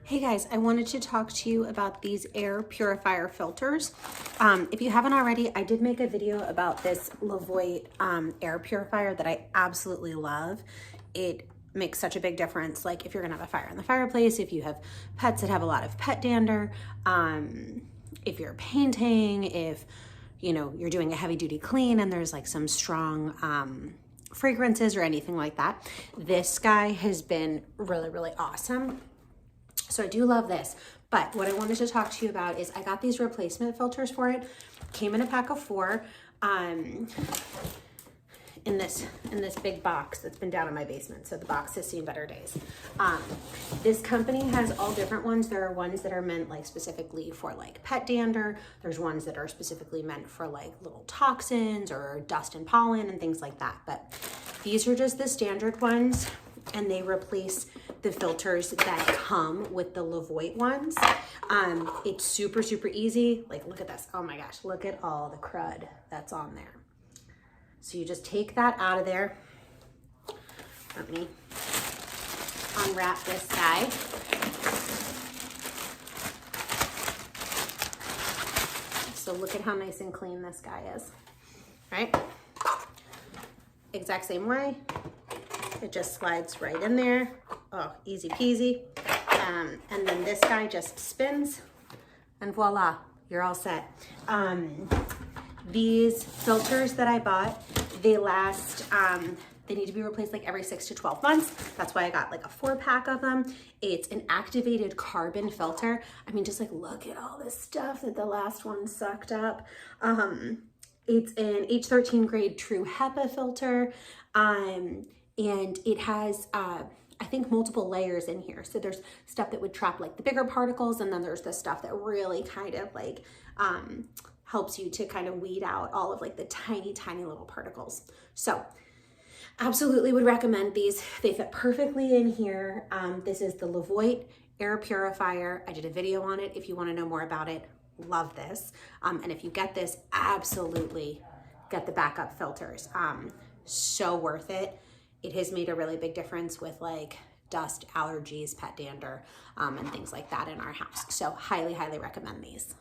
Hey guys, I wanted to talk to you about these air purifier filters. If you haven't already, I did make a video about this LEVOIT air purifier that I absolutely love. It makes such a big difference. Like if you're gonna have a fire in the fireplace, if you have pets that have a lot of pet dander, if you're painting, if you're doing a heavy duty clean and there's like some strong fragrances or anything like that, this guy has been really, really awesome. So I do love this, but what I wanted to talk to you about is I got these replacement filters for it. Came in a pack of 4 in this big box that's been down in my basement. So the box has seen better days. This company has all different ones. There are ones that are meant like specifically for like pet dander. There's ones that are specifically meant for like little toxins or dust and pollen and things like that. But these are just the standard ones, and they replace the filters that come with the LEVOIT ones. It's super, super easy. Like, look at this. Oh my gosh, look at all the crud that's on there. So you just take that out of there. Let me unwrap this guy. So look at how nice and clean this guy is, right? Exact same way. It just slides right in there. Oh, easy peasy. And then this guy just spins and voila, you're all set. These filters that I bought, they last, they need to be replaced like every 6 to 12 months. That's why I got like a 4-pack of them. It's an activated carbon filter. I mean, just like look at all this stuff that the last one sucked up. It's an H13 grade true HEPA filter. And it has, I think, multiple layers in here. So there's stuff that would trap like the bigger particles, and then there's the stuff that really kind of like helps you to kind of weed out all of like the tiny, tiny little particles. So absolutely would recommend these. They fit perfectly in here. This is the LEVOIT air purifier. I did a video on it. If you want to know more about it, love this. And if you get this, absolutely get the backup filters. So worth it. It has made a really big difference with like dust, allergies, pet dander, and things like that in our house. So highly, highly recommend these.